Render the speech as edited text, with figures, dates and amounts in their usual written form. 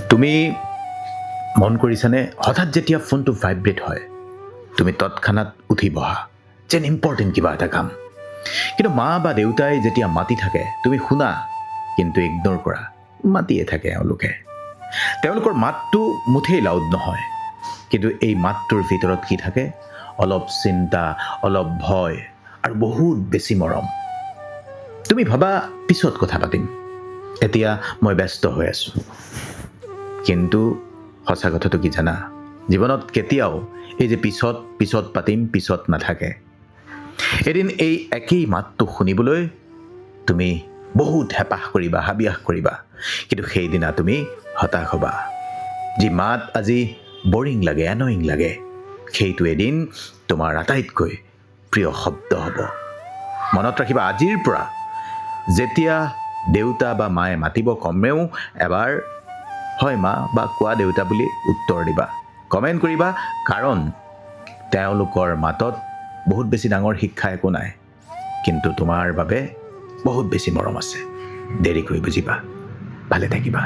তুমি মন কৰিছানে হঠাৎ যেতিয়া ফোনটো ভাইব্ৰেট হয় তুমি তৎক্ষণাত উঠি বহা যেন ইম্পৰ্টেণ্ট কিবা এটা কাম কিন্তু মা বা দেউতাই যেতিয়া মাতি থাকে তুমি শুনা কিন্তু ইগন'ৰ কৰা মাতিয়ে থাকে তেওঁলোকৰ মাতটো মুঠেই লাউড নহয় কিন্তু এই মাতটোৰ ভিতৰত কি থাকে অলপ চিন্তা অলপ ভয় আৰু বহুত বেছি মৰম তুমি ভাবা পিছত কথা পাতিম এতিয়া মই ব্যস্ত হৈ আছোঁ কিন্তু সঁচা কথাটো কি জানা জীৱনত কেতিয়াও এই যে পিছত পাতিম পিছত নাথাকে এদিন এই একেই মাতটো শুনিবলৈ তুমি বহুত হেঁপাহ কৰিবা হাবিয়াস কৰিবা কিন্তু সেইদিনা তুমি হতাশ হ'বা যি মাত আজি বৰিং লাগে এনয়িং লাগে সেইটো এদিন তোমাৰ আটাইতকৈ প্ৰিয় শব্দ হ'ব মনত ৰাখিবা আজিৰ পৰা যেতিয়া দেউতা বা মায়ে মাতিব কমেও এবাৰ হয় মা বা কোৱা দেউতা বুলি উত্তৰ দিবা কমেণ্ট কৰিবা কাৰণ তেওঁলোকৰ মাতত বহুত বেছি ডাঙৰ শিক্ষা একো নাই কিন্তু তোমাৰ বাবে বহুত বেছি মৰম আছে দেৰিকৈ বুজিবা ভালে থাকিবা